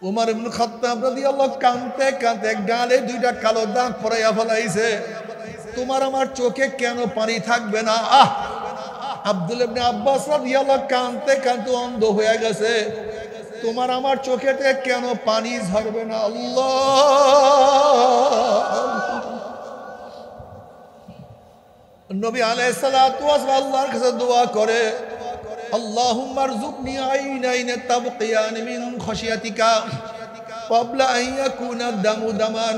উমর ইবনে খাত্তাব রাদিয়াল্লাহু কাঁদতে কাঁদতে গালে দুইটা কালো দাগ পরাইয়া ফেলাইছে। তোমার আমার চোখে কেন পানি থাকবে না? আব্দুল ইবনে আব্বাস রাদিয়াল্লাহু কাঁদতে কাঁদতে অন্ধ হয়ে গেছে। তোমার আমার চোখে থেকে কেন পানি ঝরবে না? আল্লাহ। নবী আলাইহিস সালাতু ওয়াস সালাম আল্লাহর কাছে দোয়া করে, আল্লাহুম্মা আরযুকনি আইনাইন তাবকিয়ান মিন খাশিয়াতিকা ক্বাবলা আন ইয়াকুনা দামু দামান।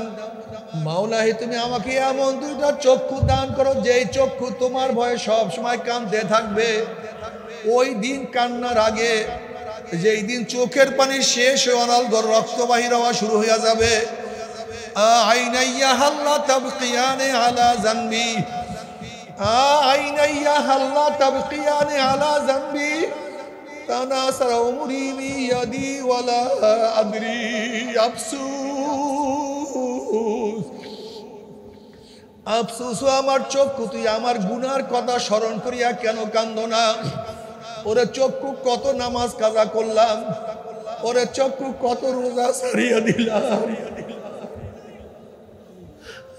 মাওলা হে, তুমি আমাকে এমন দুইটা চক্ষু দান করো যেই চক্ষু তোমার ভয়ে সব সময় কাঁদতে থাকবে। ওই দিন কান্নার আগে, যেই দিন চোখের পানি শেষ হয়ে অনর্গল রক্ত বাহির হওয়া শুরু হয়ে যাবে। আইনাইয়া হাল্লা তাবকিয়ান আলা জানবি, আইনাইয়া হাল্লা তাবকিয়ান আলা জানবি তানাসার উমরি বিয়াদি ওয়ালা আদরি আফসুস। আফসুস আমার চক্ষু, তুই আমার গুনার কথা স্মরণ করিয়া কেন কান্দো না? ওরে চক্ষু কত নামাজ কাজা করলাম, ওরে চক্ষু কত রোজা ছাড়িয়া দিলাম,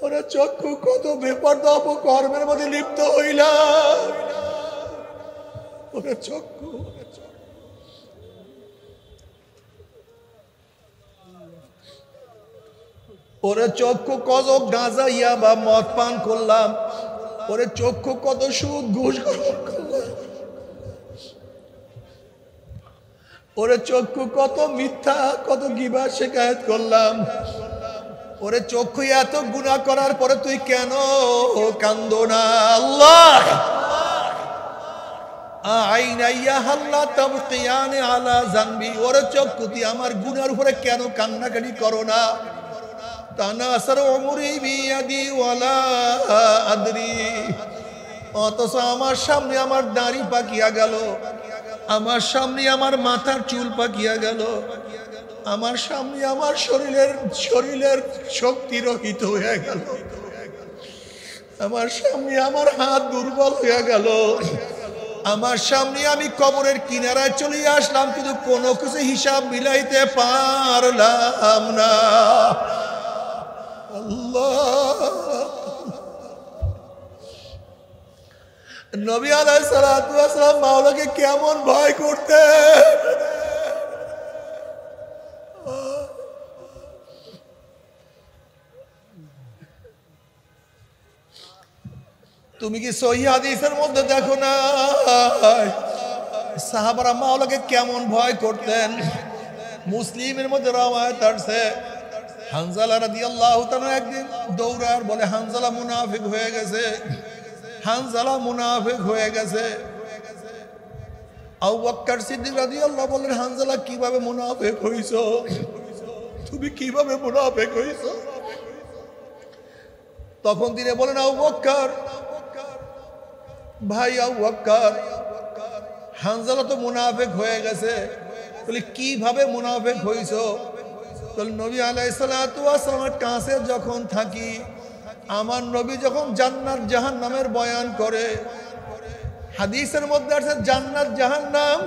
ওরে চক্ষু কত বেপরদা অপকর্মের মধ্যে লিপ্ত হইলাম। ওরে চক্ষু, ওরে চক্ষু কত গাঁজা ইয়াবা মদ পান করলাম, ওরে চক্ষু কত সুদ ঘুষ গ্রহণ করলাম, ওরে চক্ষু কত মিথ্যা কত গিবত শিকায়েত করলাম। ওরে চক্ষু এত গুনাহ করার পরে তুই কেন কান্দো না? আল্লাহ। আইনাইয়া হাল্লা তাবকিয়ান আলা জানবি, ওরে চক্ষু তুই আমার গুনার উপরে কেন কান্নাকাটি করো না? তানাসার উমরি বিয়াদি ওয়ালা আদরি, অথচ আমার সামনে আমার দাড়ি পাকিয়া গেল, আমার সামনে আমার মাথার চুল পাকিয়া গেল, আমার সামনে আমার শরীরের শক্তি রহিত হয়ে গেল, আমার সামনে আমার হাত দুর্বল হয়ে গেল, আমার সামনে আমি কবরের কিনারায় চলে আসলাম, কিন্তু কোনো কিছু হিসাব মিলাইতে পারলাম না। আল্লাহ। নবী আলাইহিস সালাতু ওয়াস সালাম মাওলাকে কেমন ভয় করতে। তুমি কি সহিহ হাদিসের মধ্যে দেখো না সাহাবারা মাওলাকে কেমন ভয় করতেন? মুসলিমের মধ্যে রওয়ায়াত আছে, হানজালা রাদিয়াল্লাহু তাআলা একদিন দৌড়ার বলে হানজালা মুনাফিক হয়ে গেছে, হানজালা মুনাফিক হয়ে গেছে। আবু বকর সিদ্দিক রাদিয়াল্লাহু বলেন, হানজালা কিভাবে মুনাফিক হইছো? তুমি কিভাবে মুনাফিক হইছো? তখন তিনি বলেন, আবু বকর ভাই, আবু বকর, হানজালা তো মুনাফিক হয়ে গেছে। বলে কিভাবে মুনাফিক হইছো? বলে নবী আলাইহিস সালাতু ওয়াস সালামের কাছে যখন থাকি, আমার নবী যখন জান্নাত জাহান্নামের বয়ান করে, হাদিসের মধ্যে আছে জান্নাত জাহান্নাম,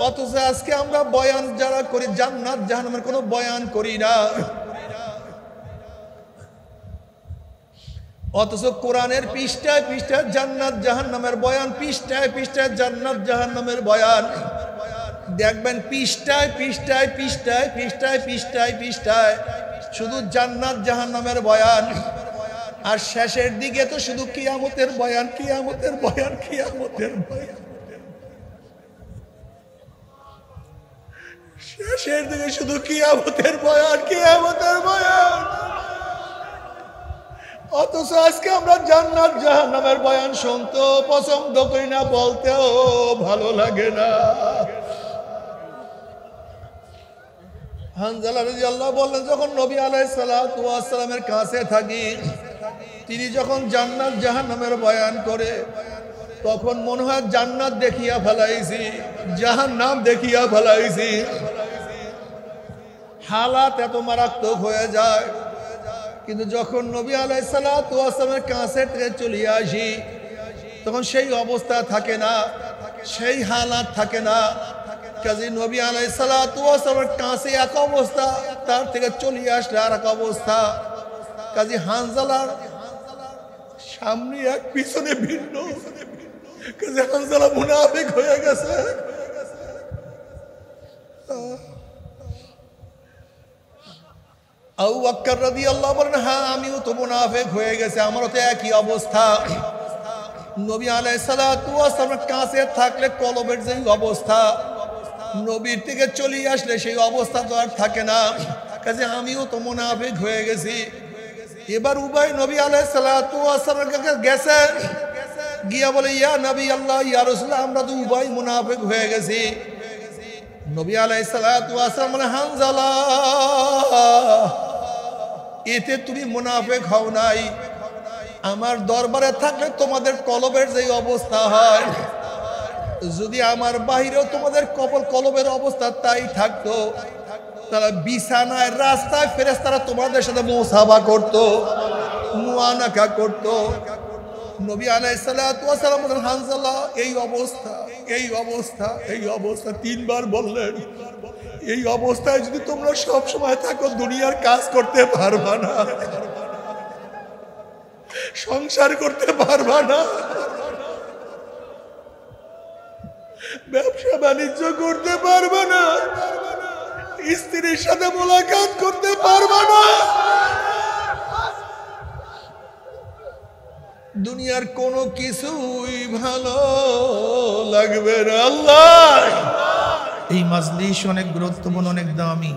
অথচ আজকে আমরা বয়ান যারা করি জান্নাত জাহান্নামের কোনো বয়ান করি না। অথচ কোরআনের পৃষ্ঠায় পৃষ্ঠায় জান্নাত জাহান্নামের বয়ান, পৃষ্ঠায় পৃষ্ঠায় জান্নাত জাহান্নামের বয়ান। দেখবেন পৃষ্ঠায় পৃষ্ঠায় পৃষ্ঠায় পৃষ্ঠায় পৃষ্ঠায় পৃষ্ঠায় শুধু জান্নাত জাহান্নামের বয়ান, আর শেষের দিকে তো শুধু কিয়ামতের বয়ান, কিয়ামতের বয়ান, কিয়ামতের বয়ান। শেষের দিকে শুধু কিয়ামতের বয়ান, কিয়ামতের বয়ান। অথচ আজকে আমরা জান্নাত জাহান্নামের বয়ান শুনতে পছন্দ করি না, বলতেও ভালো লাগে না। হানজালা রাদিয়াল্লাহু বললেন, যখন নবী আলাইহিস সালাতু ওয়াস সালামের কাছে থাকি, তিনি যখন জান্নাত জাহান্নামের বয়ান করে, তখন মনে হয় জান্নাত দেখিয়া ফেলাইছি, জাহান্নাম দেখিয়া ফেলাইছি। হালাত এত মারাত্মক হয়ে যায়। কিন্তু যখন নবী আলাইহিস সালাতু ওয়াস সালামের কাছে থেকে চলে আসি, তখন সেই অবস্থা থাকে না, সেই হালাত থাকে না। কাজী নবী আলাইহিস সালাতু ওয়াস সালামের কাছে এক অবস্থা, তার থেকে চলে আসলে আর এক অবস্থা। কাজী হানজালার সামনে এক পিছনে ভিন্ন। কাজী হানজালা মুনাফিক হয়ে গেছে। আবু বকর রাদিয়াল্লাহু বলেন, হ্যাঁ আমিও তো মুনাফিক হয়ে গেছে, আমারও তো একই অবস্থা। নবী আলাইহিস সালাতু ওয়াস সালামের কাছে থাকলে কলবের যে অবস্থা, নবীর থেকে চলে আসলে সেই অবস্থা তো আর থাকে না। কাজে আমিও তো মুনাফিক হয়ে গেছি। এবার উবাই নবী আলাইহিস সালাতু ওয়াস সালামের কাছে গেছে, গিয়া বলে, ইয়া নবী আল্লাহ, ইয়া রাসূলুল্লাহ, আমরা তো উবাই মুনাফিক হয়ে গেছি। নবী আলাইহিস সালাতু ওয়াস সালাম বলে, হানজালা, এতে তুমি মুনাফিক হও নাই। আমার দরবারে থাকলে তোমাদের কলবের যে অবস্থা হয়, যদি আমার বাহিরেও তোমাদের কলবের অবস্থা তাই থাকতো, তারা বিছানায় রাস্তায় ফেরেশতারা তোমাদের সাথে মুসাফা করতো, মুআনাকা করতো। নবী আলাইহিস সালাতু ওয়াস সালাম বলেন, হানজালা, এই অবস্থা, এই অবস্থা, এই অবস্থা তিনবার বললেন। এই অবস্থায় যদি তোমরা সব সময় থাকো, দুনিয়ার কাজ করতে পারবা না, সংসার করতে পারবা না, ব্যবসা বাণিজ্য করতে পারবা না, স্ত্রীর সাথে মোলাকাত করতে পারবা না, দুনিয়ার কোনো কিছুই ভালো লাগবে না। আল্লাহ, এই মাজলিস অনেক গুরুত্বপূর্ণ, অনেক দামি।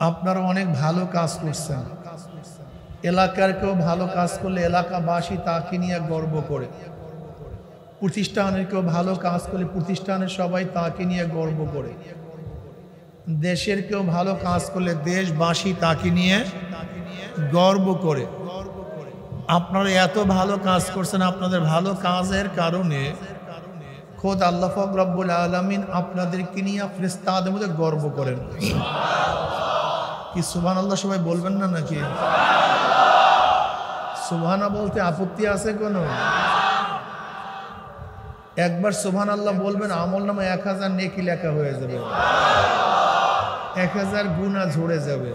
আপনারা অনেক ভালো কাজ করছেন। এলাকার কেউ ভালো কাজ করলে এলাকাবাসী তাকে নিয়ে গর্ব করে। প্রতিষ্ঠানের কেউ ভালো কাজ করলে প্রতিষ্ঠানের সবাই তাকে নিয়ে গর্ব করে। দেশের কেউ ভালো কাজ করলে দেশবাসী তাকে নিয়ে গর্ব করে। আপনারা এত ভালো কাজ করছেন, আপনাদের ভালো কাজের কারণে খোদ আল্লাহ পাক রব্বুল আলামিন আপনাদেরকে নিয়ে ফেরেশতাদের মধ্যে গর্ব করেন। কি সুবহানাল্লাহ সবাই বলবেন না নাকি? সুবহানা বলতে আপত্তি আছে কোনো? একবার সুবহানাল্লাহ বলবেন, আমল নামে 1000 নেকি লেখা হয়ে যাবে, 1000 গুনাহ ঝরে যাবে।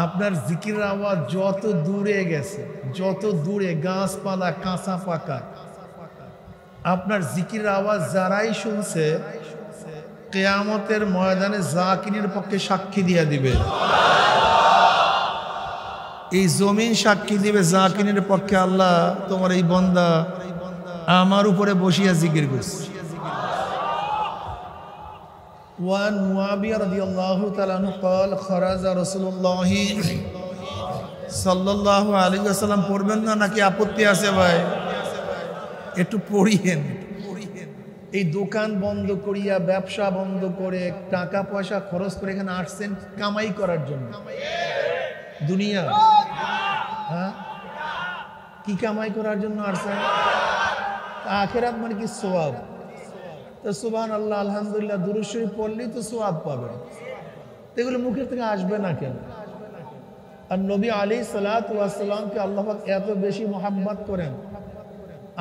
আপনার জিকিরের আওয়াজ যত দূরে গেছে, যত দূরে গাছপালা কাঁচা পাকা, আপনার জিকিরের আওয়াজ যারাই শুনছে কিয়ামতের ময়দানে জাকিরের পক্ষে সাক্ষী দিয়ে দিবে। এই জমিন সাক্ষী দিবে জাকিরের পক্ষে, আল্লাহ তোমার এই বান্দা আমার উপরে বসিয়া জিকির করছে। ওয়ান মুআবিয়া রাদিয়াল্লাহু তাআলা আনহু قال خرج رسول الله সাল্লাল্লাহু আলাইহি ওয়াসাল্লাম। পড়বেন না নাকি আপত্তি আছে ভাই? একটু পড়িয়েন। এই দোকান বন্ধ করিয়া, ব্যবসা বন্ধ করে, টাকা পয়সা খরচ করে এখানে আসছেন কামাই করার জন্য। দুনিয়া, হ্যাঁ, কি কামাই করার জন্য আসছেন? আখিরাত মানে কি? সওয়াব। তো সুবহানাল্লাহ, আলহামদুলিল্লাহ, দুরূদ শরীফ পড়লেই তো সওয়াব পাবেন। এগুলো মুখের থেকে আসবে না কেন? আর নবী আলাইহিস সালাতু ওয়াস সালামকে আল্লাহ পাক এত বেশি মুহাব্বত করেন,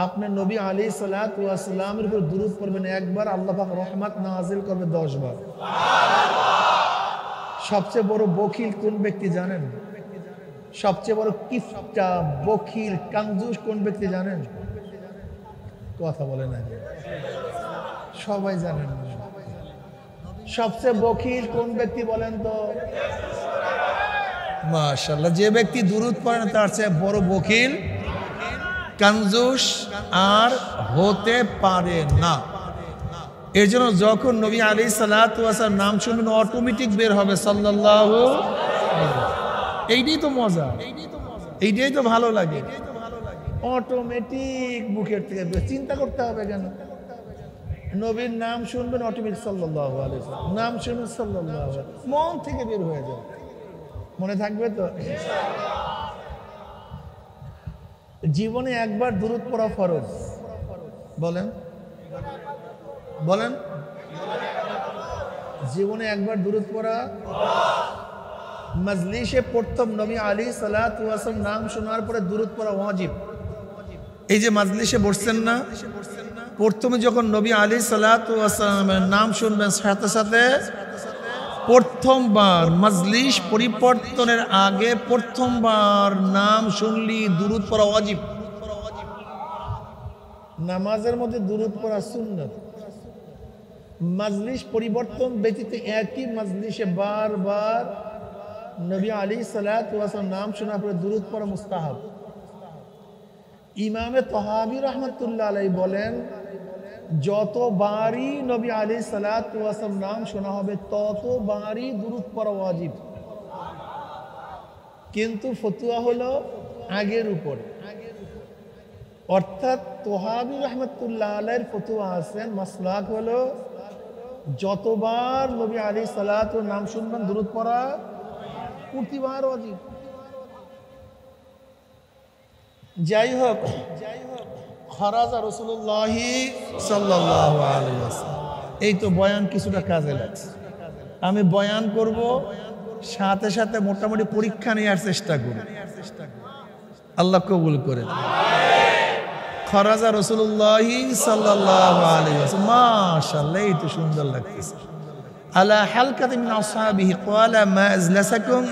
আপনি নবী আলাইহিস সালাতু ওয়াস সালামের উপর দুরূদ পড়বেন একবার, আল্লাহ পাক রহমত নাযিল করবে 10 বার। সবচেয়ে বড় বখিল কোন ব্যক্তি জানেন? সবচেয়ে বড় কিফটা, বখিল, কাঞ্জুস কোন ব্যক্তি জানেন? কথা বলে না, সবাই জানেন। সবচেয়ে বখিল কোন ব্যক্তি বলেন তো? মাশাআল্লাহ, যে ব্যক্তি দুরূদ পড়ে না তার চেয়ে বড় বখিল, কাঞ্জুস আর হতে পারে না। এর জন্য যখন নবী আলাইহিস সালাতু ওয়াস সালাম নাম শুনবেন অটোমেটিক বের হবে সাল্লাল্লাহু। এইটাই তো মজা, এইটাই তো ভালো লাগে, অটোমেটিক মুখের থেকে চিন্তা করতে হবে কেন? নবীর নাম শুনবেন অটোমেটিক সাল্লাল্লাহু আলাইহি ওয়াসাল্লাম, নাম শুনবেন সাল্লাল্লাহু আলাইহি ওয়াসাল্লাম, মন থেকে বের হয়ে যাবে। মনে থাকবে তো? জীবনে একবার দুরূদ পড়া ফরজ। বলেন বলেন, জীবনে একবার দুরূদ পড়া। মজলিসে প্রথম নবী আলাইহিস সালাতু ওয়াস সালাম নাম শোনার পরে দুরূদ পড়া ওয়াজিব। এই যে মাজলিসে বসছেন না, প্রথমে যখন নবী আলাইহিস সালাতু ওয়াস সালামের নাম শুনবেন, সাথে সাথে প্রথমবার মাজলিস পরিবর্তনের আগে প্রথমবার নাম শুনলি দুরূদ পড়া ওয়াজিব। নামাজের মধ্যে দুরূদ পড়া সুন্নাত। মাজলিস পরিবর্তন ব্যতীত একই মাজলিসে বারবার নবী আলাইহিস সালাতু ওয়াস সালাম নাম শোনার পরে দুরূদ পড়া মুস্তাহাব। ইমামে তহাবী রাহমাতুল্লাহ আলাইহি বলেন, যতবারই নবী আলাইহিস সালাতু ওয়াস সালাম নাম শোনা হবে ততবারই দুরূদ পড়া ওয়াজিব। কিন্তু ফতোয়া হলো আগের উপরে, অর্থাৎ তহাবী রাহমাতুল্লাহ আলাইহির ফতোয়া আছেন, মাসলাক হলো যতবার নবী আলাইহিস সালাতু নাম শুনবেন দুরূদ পড়া প্রতিবার ওয়াজিব। যাই হোক, খরাজা রাসূলুল্লাহ সাল্লাল্লাহু আলাইহি ওয়াসাল্লাম। এই তো বয়ান কিছুটা কাজে লাগছে। আমি বয়ান করব, সাথে সাথে মোটামুটি পরীক্ষা নেওয়ার চেষ্টা করি, আল্লাহ কবুল করে। খরাজা রাসূলুল্লাহ সাল্লাল্লাহু আলাইহি ওয়াসাল্লাম, মাশাআল্লাহ, এই তো সুন্দর লাগতেছে। আলা হালকাতিন মিন আসহাবিহি ক্বালা মা আজলাসাকুম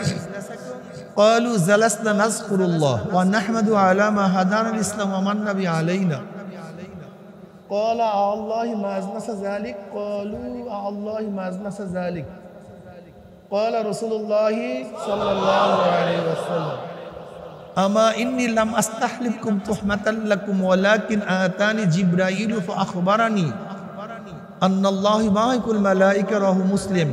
قالوا جلسنا نذكر الله ونحمد على ما هدانا الإسلام ومن به علينا قال الله ما أجلس ذلك قالوا الله ما أجلس ذلك قال رسول الله صلى الله عليه وسلم أما إني لم أستحلفكم تحمة لكم ولكن آتاني جبرائيل فأخبرني أن الله يبارك الملائكة رواه مسلم।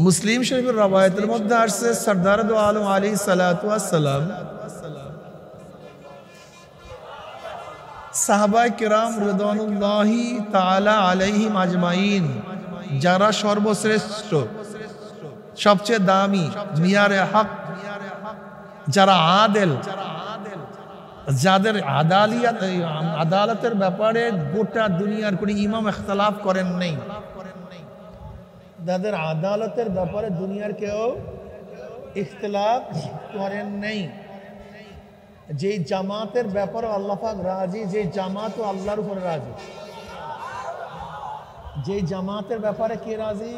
মুসলিম শরীফের রওয়ায়াতের মধ্যে আসছে, সরদার দো আলম আলাইহিস সালাতু ওয়াস সালাম সাহাবায়ে কিরাম রিদওয়ানুল্লাহি তাআলা আলাইহিম আজমাইন, যারা সর্বশ্রেষ্ঠ, সবচেয়ে দামি, মিয়ারে হক, যারা আদেল, যাদের আদালতের ব্যাপারে গোটা দুনিয়ার কোনো ইমাম ইখতিলাফ করেন নাই, যাদের আদালতের ব্যাপারে দুনিয়ার কেউ ইখতিলাফ করেন নাই, যেই জামাতের ব্যাপারে আল্লাহ পাক রাজি, যেই জামাতও আল্লাহর উপরে রাজি, যেই জামাতের ব্যাপারে কে রাজি,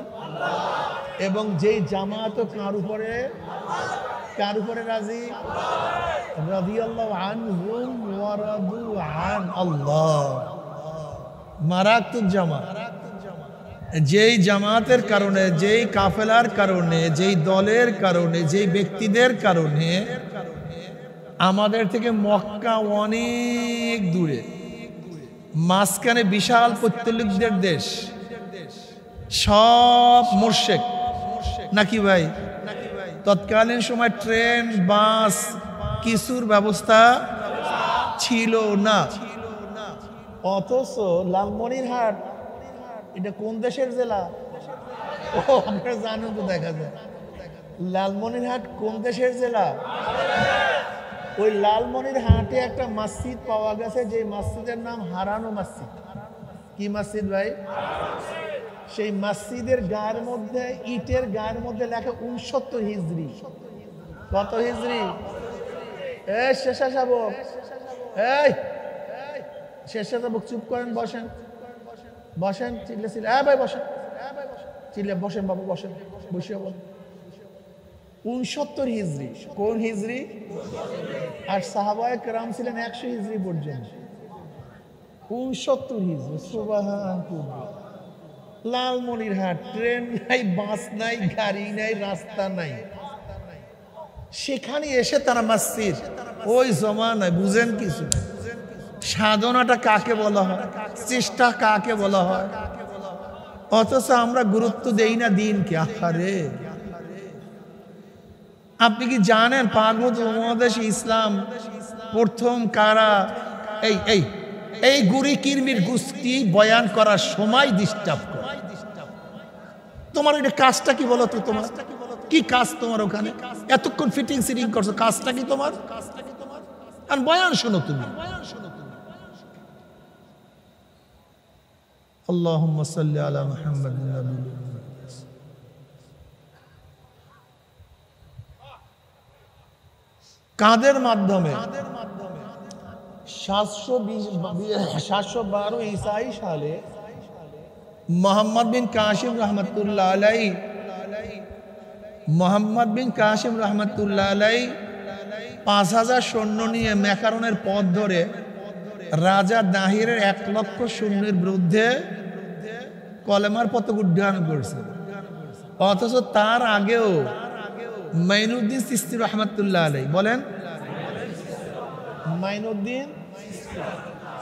এবং যেই জামাতও কার উপরে রাজি, রাদিয়াল্লাহু আনহুম ওয়া রাদু আন আল্লাহ। মারাত্মক জামাত, যেই জামাতের কারণে, যেই কাফেলার কারণে, যেই দলের কারণে, যেই ব্যক্তিদের কারণে আমাদের থেকে মক্কা অনেক দূরে, মাঝখানে বিশাল পৌত্তলিকদের দেশ, সব মুশরিক নাকি ভাই? তৎকালীন সময় ট্রেন, বাস কিছুর ব্যবস্থা ছিল না, অথচ লালমনিরহাট এটা কোন দেশের জেলা? ও আপনারা জানেন তো, দেখা যায় লালমনিরহাট কোন দেশের জেলা? ওই লালমনিরহাটে একটা মসজিদ পাওয়া গেছে, যে মসজিদের নাম হারানো মসজিদ। কি মসজিদ ভাই? সেই মসজিদের গায়ের মধ্যে, ইটের গায়ের মধ্যে লেখা 69 হিজরি। কত হিজরি? এই স্বেচ্ছাসেবক, এই স্বেচ্ছাসেবক চুপ করেন, বসেন বসেন, চিল্লে চিল্লে, ভাই বসেন, চিল্লে বসেন বাবু, বসেন, বসিয়ে বলেন। 69 হিজরি। কোন হিজরি? আর সাহাবায়ে কেরাম ছিলেন 100 হিজরি পর্যন্ত। 69 হিজরি, সুবহানাল্লাহ। লালমনিরহাট, ট্রেন নাই, বাস নাই, গাড়ি নাই, রাস্তা নাই, সেখানে এসে তারা মসজিদ, ওই জমানায় বুঝেন কিছু, সাধনাটা কাকে বলা হয়, চেষ্টা কাকে বলা হয়, অথচ আমরা গুরুত্ব দেই না দিনকে। আহারে, আপনি কি জানেন পার্বত্য উপমহাদেশে ইসলাম প্রথম কারা? এই গুড়ি কিরমির গোষ্ঠী বয়ান করার সময় ডিস্টার্ব করে। তোমার এটা কাজটা কি বলো তো? তোমার কি কাজ? তোমার ওখানে এতক্ষণ ফিটিং সিটিং করছো, কাজটা কি তোমার? আর বয়ান শোনো তুমি। আল্লাহুম্মা সাল্লি আলা মুহাম্মাদিন নাবিয়্যিল উম্মি। কাদের মাধ্যমে? 712 ईसाई साले मोहम्मद बिन कासिम रहमतुल्लाह अलैहि, মোহাম্মদ বিন কাসিম রহমতুল্লাহ আলাই 5000 সৈন্য নিয়ে ম্যাকারনের পথ ধরে রাজা দাহিরের 1 লক্ষ সৈন্যের বিরুদ্ধে কলেমার পতাকা উড্ডয়ন করছে। অথচ তার আগেও মাইনুদ্দিন চিশতি রহমতুল্লাহ আলাই, বলেন মাইনুদ্দিন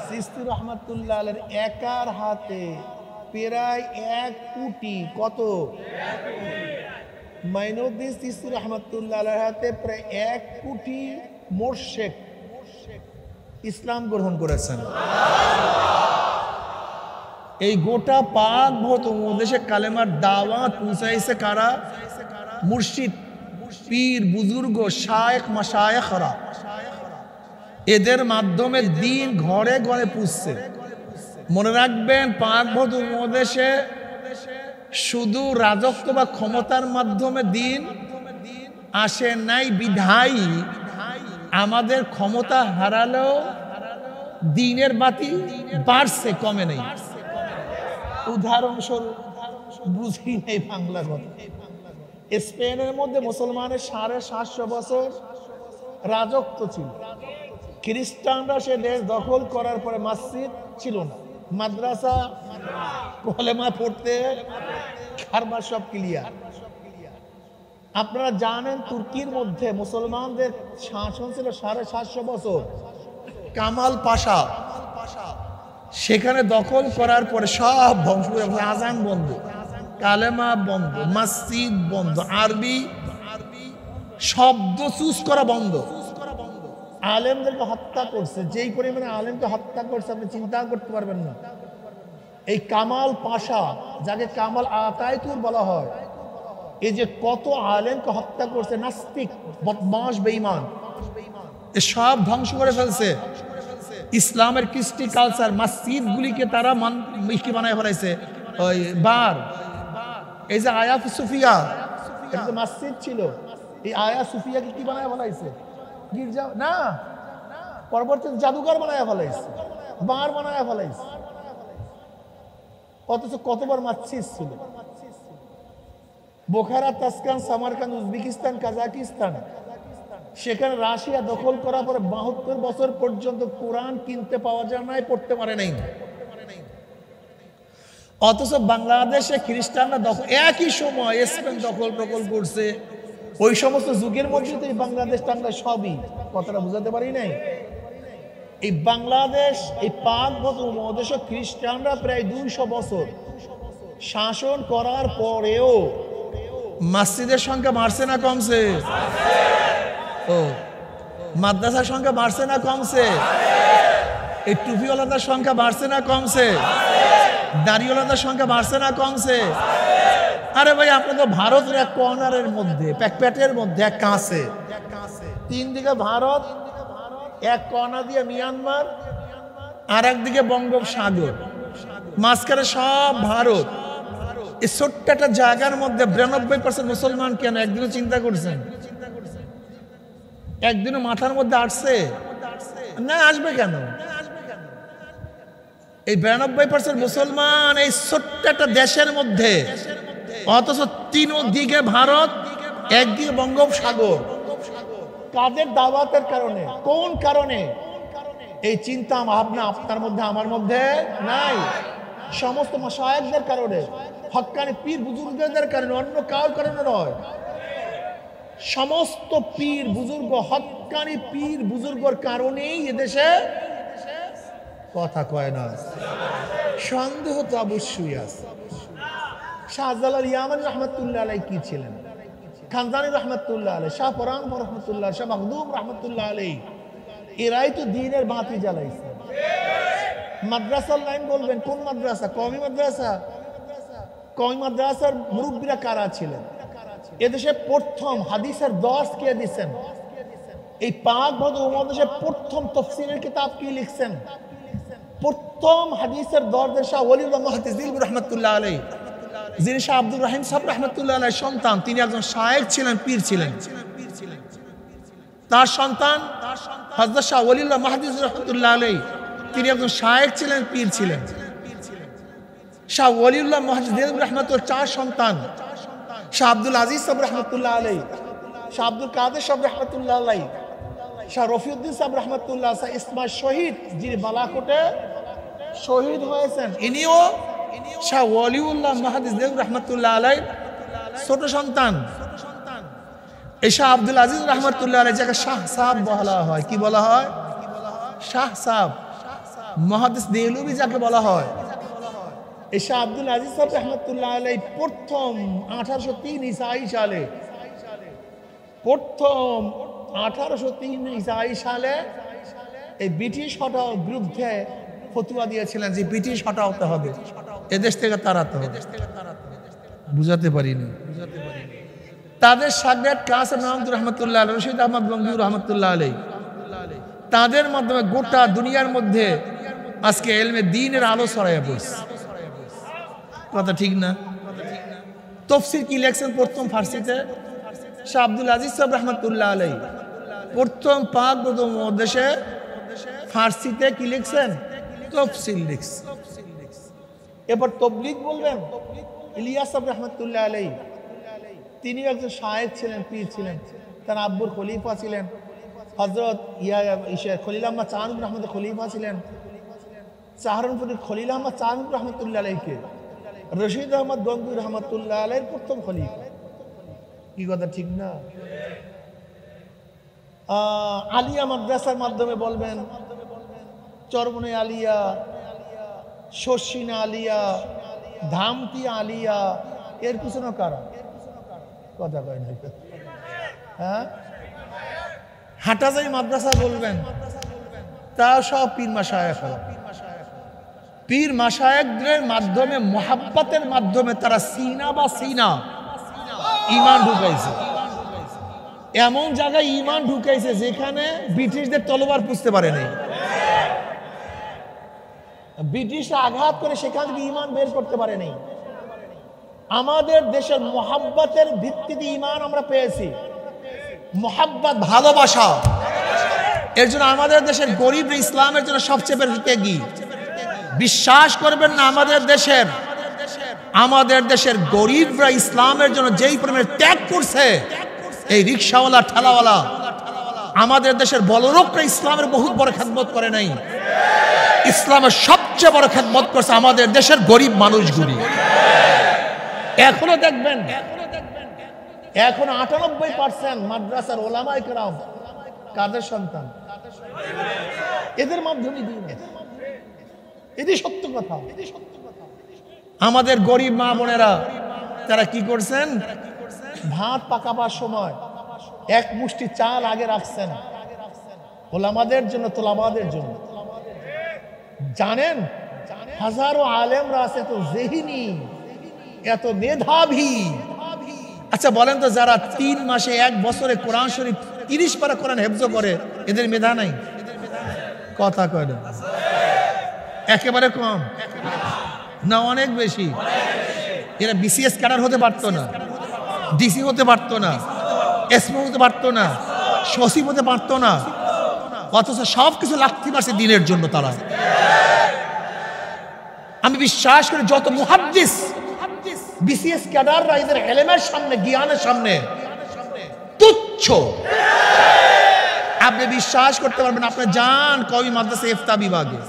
চিশতি রহমতুল্লাহ আলাইর একার হাতে প্রায় 1 কোটি, কত? মাইনুদ্দিন চিশতি রহমতুল্লাহ আলাইর হাতে প্রায় 1 কোটি মুরশিদ ইসলাম গ্রহণ করেছেন। এই গোটা পাক দেশে কালেমার দাওয়াত পৌঁছাইছে কারা? মুর্শিদ, পীর, বুজুর্গ, শায়েখ, মাশায়েখরা। এদের মাধ্যমে দিন ঘরে ঘরে পৌঁছছে। মনে রাখবেন, পাক দেশে শুধু রাজত্ব বা ক্ষমতার মাধ্যমে দিন আসে নাই বিধায়ী আমাদের ক্ষমতা হারালেও দিনের বাতি বাড়ছে, কমে নেই। উদাহরণস্বরূপ, বুঝি নেই বাংলা কথা, স্পেনের মধ্যে মুসলমানের 750 বছর রাজত্ব ছিল। খ্রিস্টানরা সে দেশ দখল করার পরে মসজিদ ছিল না, মাদ্রাসা, কলেমা পড়তে কারবার সব ক্লিয়ার। আপনারা জানেন তুর্কির মধ্যে মুসলমানদের শাসন ছিল 750 বছর। কামাল পাশা সেখানে দখল করার পরে সব ধ্বংস করে, আজান বন্ধ, কালেমা বন্ধ, মসজিদ বন্ধ, আরবি শব্দ চুজ করা বন্ধ। আলেমদেরকে হত্যা করছে, যেই পরিমাণে আলেমকে হত্যা করছে আপনি চিন্তা করতে পারবেন না। এই কামাল পাশা, যাকে কামাল আতাতুর্ক বলা হয়, এই যে কত আলেমকে হত্যা করছে, নাস্তিক, বদমাশ, বেঈমান, এ সব ধ্বংস করে ফেলছে। ইসলামের কৃষ্টি কালচার, মসজিদগুলিকে তারা কি বানায় ফেলাইছে, ওই বার। এই যে আয়া সুফিয়া, এটা তো মসজিদ ছিল, এই আয়া সুফিয়াকে কি বানায় ফেলাইছে? গির্জা না, পরবর্তীতে জাদুঘর বানায় ফেলাইছে, বার বানায় ফেলাইছে। অথচ কতবার মসজিদ ছিল। বোখারা, তাসকান, সামারকান্দ, উজবেকিস্তান, কাজাকিস্তান, সেখানে রাশিয়া দখল করার পরে 72 বছর পর্যন্ত কোরআন কিনতে পাওয়া যায় নাই, পড়তে পারে নাই। অথচ বাংলাদেশে খ্রিস্টানরা একই সময় স্পেন দখল করছে। ওই সমস্ত যুগের মধ্যে তো এই বাংলাদেশ টাংলা সবই, কথাটা বুঝাতে পারি নাই। এই বাংলাদেশ, এই পাক উপমহাদেশে খ্রিস্টানরা প্রায় 200 বছর শাসন করার পরেও মসজিদের সংখ্যা বাড়ছে না কমছে? ও, মাদ্রাসার সংখ্যা বাড়ছে না কমছে? এই টুপিওয়ালাদের সংখ্যা বাড়ছে না কমছে? দাড়িওয়ালাদের সংখ্যা বাড়ছে না কমছে? আরে ভাই, আপনি তো ভারতের এক কর্নারের মধ্যে, প্যাকেটের মধ্যে, এক কাছে, 3 দিকে ভারত, এক কর্নার দিয়ে মিয়ানমার, আর একদিকে বঙ্গোপসাগর, মাঝখানে সব ভারত। এই ছোট্ট একটা জায়গার মধ্যে 92% মুসলমান কেন? একদিনও চিন্তা করছেন? একদিনও মাথার মধ্যে আসছে না? আসবে কেন? এই 92% মুসলমান এই ছোট্ট একটা দেশের মধ্যে, অথচ 3 দিকে ভারত, একদিকে বঙ্গোপসাগর। কাদের দাওয়াতের কারণে? কোন কারণে? এই চিন্তা ভাবনা আপনার মধ্যে, আমার মধ্যে নাই। সমস্ত মাশায়েখদের কারণে, হক্কানি পীর বুজুর্গদের কারণে, অন্য কারোর কারণে নয়। সমস্ত পীর বুজুর্গ, হক্কানি পীর বুজুর্গর কারণেই এদেশে কথা কয় না। সন্দেহ তো অবশ্যই আছে। শাহজালাল ইয়ামানী রহমতুল্লাহ আলাইহি কি ছিলেন? খানদানি রহমতুল্লাহ আলাইহি, শাহ পরান রহমতুল্লাহ, শাহ মখদুম রহমতুল্লাহ আলাইহি, এরাই তো দ্বীনের বাতি জ্বালাইছে। মাদ্রাসার লাইন বলবেন, কোন মাদ্রাসা? কওমি মাদ্রাসা। কওমি মাদ্রাসার মুরব্বীরা কারা ছিলেন? এদেশে প্রথম হাদিসের দর্স কে দিচ্ছেন? এই পাক উপমহাদেশে প্রথম তাফসীরের কিতাব কি লিখছেন? প্রথম হাদিসের দর্স শাহ ওলিউল্লাহ মুহাদ্দিস দিলবি রহমতুল্লাহ আলাইহি, যিনি শাহ আব্দুর রহিম সাহেব রহমতুল্লাহ আলাইহির সন্তান। তিনি একজন শায়েখ ছিলেন, পীর ছিলেন। তার সন্তান হযরত শাহ ওলিউল্লাহ মাহদী রাহমাতুল্লাহ আলাইহি, তিনি একজন শায়েখ ছিলেন, পীর ছিলেন। শাহ ওলিউল্লাহ মাহদী রাহমাতুল্লাহ 4 সন্তান, শাহ আব্দুল আজিজ সাহেব রহমতুল্লাহ আলাইহি, শাহ আব্দুল কাদের সাহেব রহমতুল্লাহ আলাইহি, শাহ রফিউদ্দিন সাহেব রহমতুল্লাহ, শাহ ইসমাইল শহীদ যিনি বালাকোটে শহীদ হয়েছেন, ইনিও শাহ ওলিউল্লাহ মাহদী রহমতুল্লাহ আলাইহি ছোট সন্তান। এই শাহ আব্দুল আজিজ রহমতুল্লাহ আলাইহি যাকে শাহ সাহেব বলা হয়, কি বলা হয়? শাহ সাহেব। মুহাদ্দিস দেহলভী যাকে বলা হয়, এই শাহ আব্দুল আজিজ সাহেব রহমতুল্লাহ আলাইহি প্রথম 1803 ঈসাই সালে, প্রথম 1803 ঈসাই সালে এই ব্রিটিশ হটাও বিরুদ্ধে ফতোয়া দিয়েছিলেন যে ব্রিটিশ হটাতে হবে, এদেশ থেকে তাড়াতে হবে। বুঝাতে পারিনি। তাদের শাগরেদ কাসেম মাহমুদ রহমতুল্লাহ আলাইহি, রশিদ আহমদ গঙ্গুহি রহমতুল্লাহ আলাইহি, তাদের মাধ্যমে গোটা দুনিয়ার মধ্যে আজকে ইলমে দ্বীনের আলো ছড়াইয়া পড়ছে। কথা ঠিক না? তাফসীর কি লেখছেন প্রথম ফার্সিতে? শাহ আব্দুল আজিজ সাহেব রহমতুল্লাহ আলাইহি প্রথম পাক দেশে ফার্সিতে কি লিখছেন? তাফসীর লিখছেন। এবার তাবলীগ বলবেন, ইলিয়াস সাহেব রহমতুল্লাহ আলাইহি তিনি একজন শায়েখ ছিলেন, পীর ছিলেন। তার আব্বুর খলিফা ছিলেন হযরত খলিল আহমদ চাঁদপুর রহমতুল্লাহ, খলিফা ছিলেন। সাহারানপুরের খলিল আহমদ চাঁদপুর রহমতুল্লাহ আলাইহিকে রশিদ আহমদ গঙ্গুহি রহমতুল্লাহ আলাইহির প্রথম খলিফা। কি কথা ঠিক না? আলিয়া মাদ্রাসার মাধ্যমে বলবেন চরমনে আলিয়া, শর্ষিনা আলিয়া, ধামতি আলিয়া, এর পিছনে কারা? কথা কয় না। হ্যাঁ, হাটাজারি মাদ্রাসা বলবেন, তা সব পীর মাশায়েখ। পীর মাশায়েখদের মাধ্যমে, মুহাব্বতের মাধ্যমে তারা সিনা বা সিনা ঈমান ঢুকাইছে। এমন জায়গায় ঈমান ঢুকাইছে যেখানে ব্রিটিশদের তলোয়ার পুষতে পারে নাই। ব্রিটিশরা আঘাত করে সেখান থেকে ঈমান বের করতে পারে নাই। আমাদের দেশের মুহাব্বতের ভিত্তিতে ঈমান আমরা পেয়েছি। মুহাব্বত, ভালোবাসা, এর জন্য আমাদের দেশের গরিব ইসলামের জন্য সবচেয়ে বেশি ত্যাগী। বিশ্বাস করবেন না, আমাদের দেশের গরিবরা ইসলামের জন্য যেই পরিমাণে ত্যাগ করছে, এই রিকশাওয়ালা, ঠেলাওয়ালা, আমাদের দেশের বড়লোকরা ইসলামের বহুত বড় খেদমত করে নাই। ইসলামের সবচেয়ে বড় খেদমত করছে আমাদের দেশের গরিব মানুষগুলি। এখনো দেখবেন, এখন 98% মাদ্রাসার ওলামায়ে কেরাম কাদের সন্তান? এদের মাধ্যমে দিন, এটাই সত্য কথা। আমাদের গরিব মা বোনেরা তারা কি করছেন? ভাত পাকাবার সময় এক মুষ্টি চাল আগে রাখছেন ওলামাদের জন্য, তোলাবাদের জন্য। জানেন হাজারো আলেমরা আছে এত জেহিনী, এত মেধাবী। আচ্ছা বলেন তো, যারা 3 মাসে 1 বছরে কোরআন শরীফ 30 পারা কোরআন হেফজ করে, এদের মেধা নাই? কথা কয় না। একেবারে কম না, অনেক বেশি। এরা বিসিএস ক্যাডার হতে পারতো না, ডিসি হতে পারতো না, এসপি হতে পারতো না, সচিব হতে পারতো না, অথচ সবকিছু লাথি মারছে দিনের জন্য তারা। আমি বিশ্বাস করি যত মুহাদ্দিস বিসিএস ক্যাডাররা এদের ইলমের সামনে, জ্ঞানের সামনে তুচ্ছ। আপনি বিশ্বাস করতে পারবেন, আপনি যান কওমি মাদ্রাসা ইফতা বিভাগে,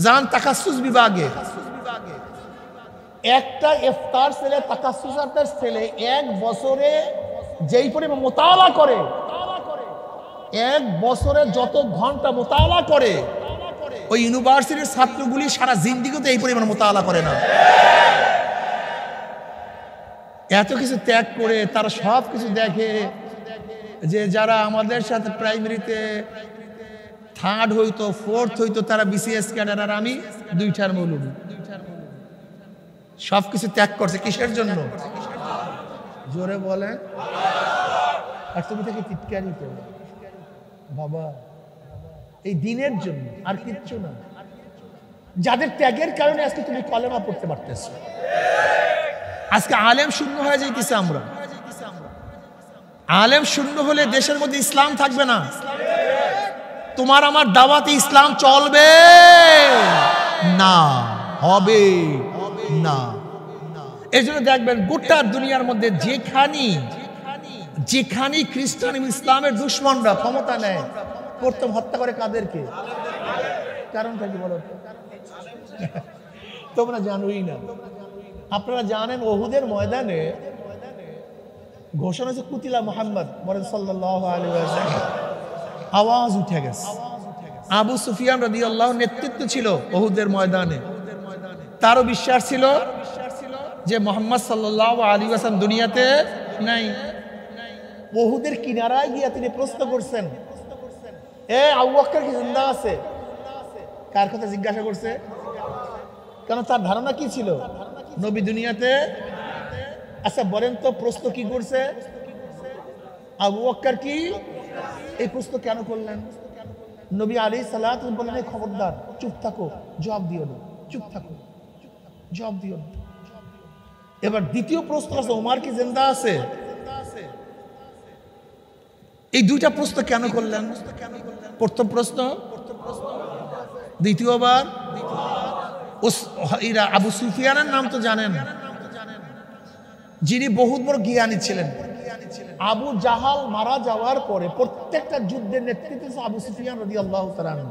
যান তাকাসসুস বিভাগে, একটা ইফতার ছেলে, তাকাসসুসাতের ছেলে 1 বছরে যেই পরিমাণ মুতালা করে, 1 বছরে যত ঘন্টা মুতালা করে, ওই ইউনিভার্সিটির ছাত্রগুলি সারা জিন্দেগিতে এই পরিমাণ মুতালা করে না। এত কিছু ত্যাগ করে তারা সব কিছু দেখে যে যারা আমাদের সাথে প্রাইমারিতে 3rd হইতো, 4th হইতো, তারা বিসিএস ক্যাডার, আর আমি 2টার মৌলবী। সব কিছু ত্যাগ করছে কিসের জন্য? জোরে বলেন। আর তুমি থেকে চিৎকারই করো বাবা, এই দিনের জন্য, আর কিচ্ছু না। যাদের ত্যাগের কারণে আজকে তুমি কলেমা পড়তে পারতেছো। আজকে আলেম শূন্য হয়ে যাইতেছে আমরা। আলেম শূন্য হলে দেশের মধ্যে ইসলাম থাকবে না। তোমার আমার দাওয়াতে ইসলাম চলবে না, হবে না। এই জন্য দেখবেন গোটা দুনিয়ার মধ্যে যেখানে খ্রিস্টান এবং ইসলামের দুশ্মনরা ক্ষমতা নেয়, প্রথম হত্যা করে কাদেরকে? কারণটা কি বলো? তোমরা জানোই না। আপনারা জানেন ওহুদের ময়দানে ঘোষণা হয়েছে কুতিলা মুহাম্মদ বলেন সাল্লাল্লাহু আলাইহি ওয়াসাল্লাম। আওয়াজ উঠে গেছে। আবু সুফিয়ান রাদিয়াল্লাহু নেতৃত্ব ছিল ওহুদের ময়দানে। তারও বিশ্বাস ছিল যে মুহাম্মদ সাল্লাল্লাহু আলাইহি ওয়াসাল্লাম দুনিয়াতে নাই। ওহুদের কিনারায় গিয়ে তিনি প্রশ্ন করছেন, এ আবু বকর কি জিন্দা আছে? কার কথা জিজ্ঞাসা করছে? কারণ তার ধারণা কি ছিল? নবী দুনিয়াতে। আচ্ছা বলেন তো প্রশ্ন কি করছে? আবু বকর কি? এই প্রশ্ন কেন করলেন? নবী আলাইহিস সালাতু বললেন, খবরদার, চুপ থাকো, জবাব দিও না, চুপ থাকো, জবাব দিও না। এবার দ্বিতীয় প্রশ্ন আছে, ওমর কি জিন্দা আছে? এই দুইটা প্রশ্ন কেন করলেন? প্রথম প্রশ্ন, দ্বিতীয়বার আবু সুফিয়ানের নাম তো জানেন, যিনি বহুত বড় জ্ঞানী ছিলেন। আবু জাহাল মারা যাওয়ার পরে প্রত্যেকটা যুদ্ধের নেতৃত্ব আবু সুফিয়ান রাদিয়াল্লাহু তাআলা।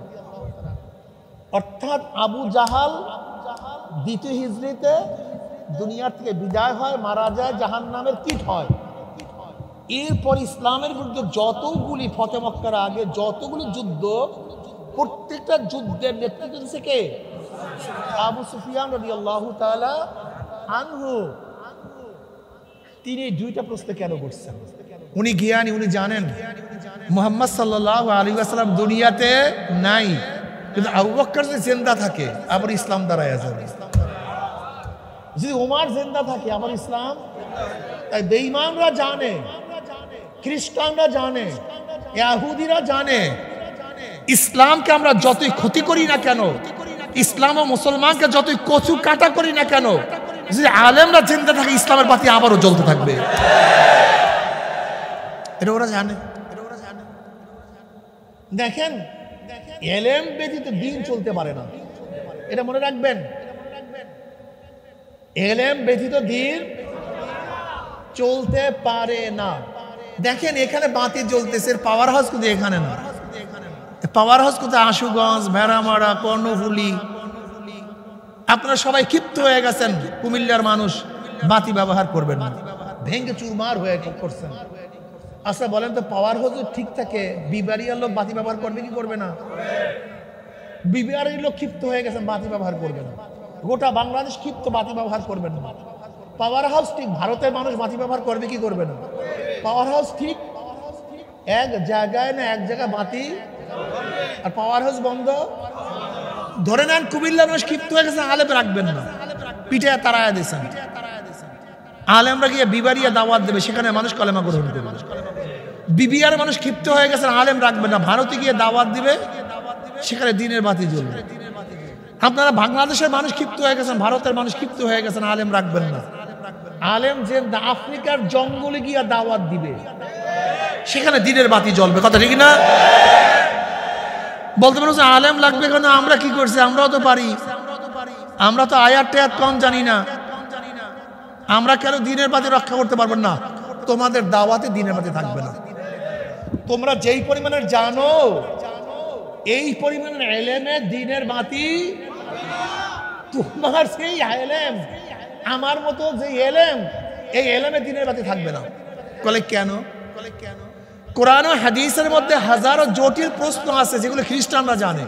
অর্থাৎ আবু জাহাল দ্বিতীয় হিজরিতে দুনিয়ার থেকে বিদায় হয়, মারা যায়, জাহান্নামের কীট হয়। এরপর ইসলামের বিরুদ্ধে যতগুলি ফতে মক্কার আগে যতগুলি যুদ্ধ, প্রত্যেকটা যুদ্ধের নেতৃত্ব দিচ্ছে কে? আবু সুফিয়ান রাদিয়াল্লাহু তাআলা আনহু। তিনি দুইটা প্রশ্ন কেন করছেন? উনি জ্ঞানী, উনি জানেন মুহাম্মদ সাল্লাল্লাহু আলাইহি ওয়াসাল্লাম দুনিয়াতে নাই, কিন্তু আবু বকর যে জিন্দা থাকে আবার ইসলাম দাঁড়ায় যাবে। যদি ওমর জিন্দা থাকে আবার ইসলাম। তাই বেঈমানরা জানে, খ্রিস্টানরা জানে, ইহুদিরা জানে, ইসলামকে আমরা যতই ক্ষতি করি না কেন, ইসলাম ও মুসলমানকে যতই কচু কাটা করি না কেন, যদি আলেমরা জিন্দা থাকে ইসলামের বাতি আবারও জ্বলতে থাকবে। এটা ওরা জানে। দেখেন, এলেম ব্যতীত দিন চলতে পারে না, এটা মনে রাখবেন। এলেম ব্যতীত দিন চলতে পারে না। দেখেন এখানে বাতি জ্বলতেছে, পাওয়ার হাউস কিন্তু এখানে না। পাওয়ার হাউস কোথায়? আশুগঞ্জ, ভেড়ামারা, কর্ণফুলি। আপনারা সবাই ক্ষিপ্ত হয়ে গেছেন, কুমিল্লার মানুষ বাতি ব্যবহার করবেন না, ভেঙে চুরমার হয়ে করছেন। আচ্ছা বলেন তো, পাওয়ার হাউস ঠিক থাকে, বিবাড়িয়ার লোক বাতি ব্যবহার করবে কি করবে না? বিবাড়ির লোক ক্ষিপ্ত হয়ে গেছেন, বাতি ব্যবহার করবে না। গোটা বাংলাদেশ ক্ষিপ্ত, বাতি ব্যবহার করবেন না। পাওয়ার হাউস ঠিক, ভারতের মানুষ বাতি ব্যবহার করবে কি করবে না? পাওয়ার হাউস ঠিক, এক জায়গায় না এক জায়গায় বাতি, আর পাওয়ার হাউস বন্ধ। ধরে নেন কুমিল্লার মানুষ ক্ষিপ্ত হয়ে গেছে, আলেম রাখবেন না, পিঠে তাড়ায় দিয়েছেন। আলেমরা গিয়ে বিবাড়িয়া দাওয়াত দেবে, সেখানে মানুষ কলেমা গ্রহণ করবে। বিবিআর মানুষ ক্ষিপ্ত হয়ে গেছেন, আলেম রাখবেন না, ভারতে গিয়ে দাওয়াত দিবে, সেখানে দিনের বাতি জ্বলবে। আপনারা বাংলাদেশের মানুষ ক্ষিপ্ত হয়ে গেছেন, ভারতের মানুষ ক্ষিপ্ত হয়ে গেছেন, আলেম রাখবেন না। আলেম যে আফ্রিকার জঙ্গলে গিয়া দাওয়াত দিবে, সেখানে দিনের বাতি জ্বলবে। কথা ঠিক না? বলতে পারো যে আলেম লাগবে কেন? আমরা কি করছি? আমরাও তো পারি, আমরা তো আয়াত টায়াত কম জানি না, আমরা কেন দিনের বাতি রক্ষা করতে পারবেন না? তোমাদের দাওয়াতে দিনের বাতি থাকবে না। তোমরা যেই পরিমাণের জানো, এই পরিমাণের এলেমে দিনের বাতি, তোমার সেই এলেম, আমার মতো যে এলেম, এই এলেমে দিনের বাতি থাকবে না। বলে কেন? কোরআন ও হাদিসের মধ্যে হাজারো জটিল প্রশ্ন আছে যেগুলো খ্রিস্টানরা জানে।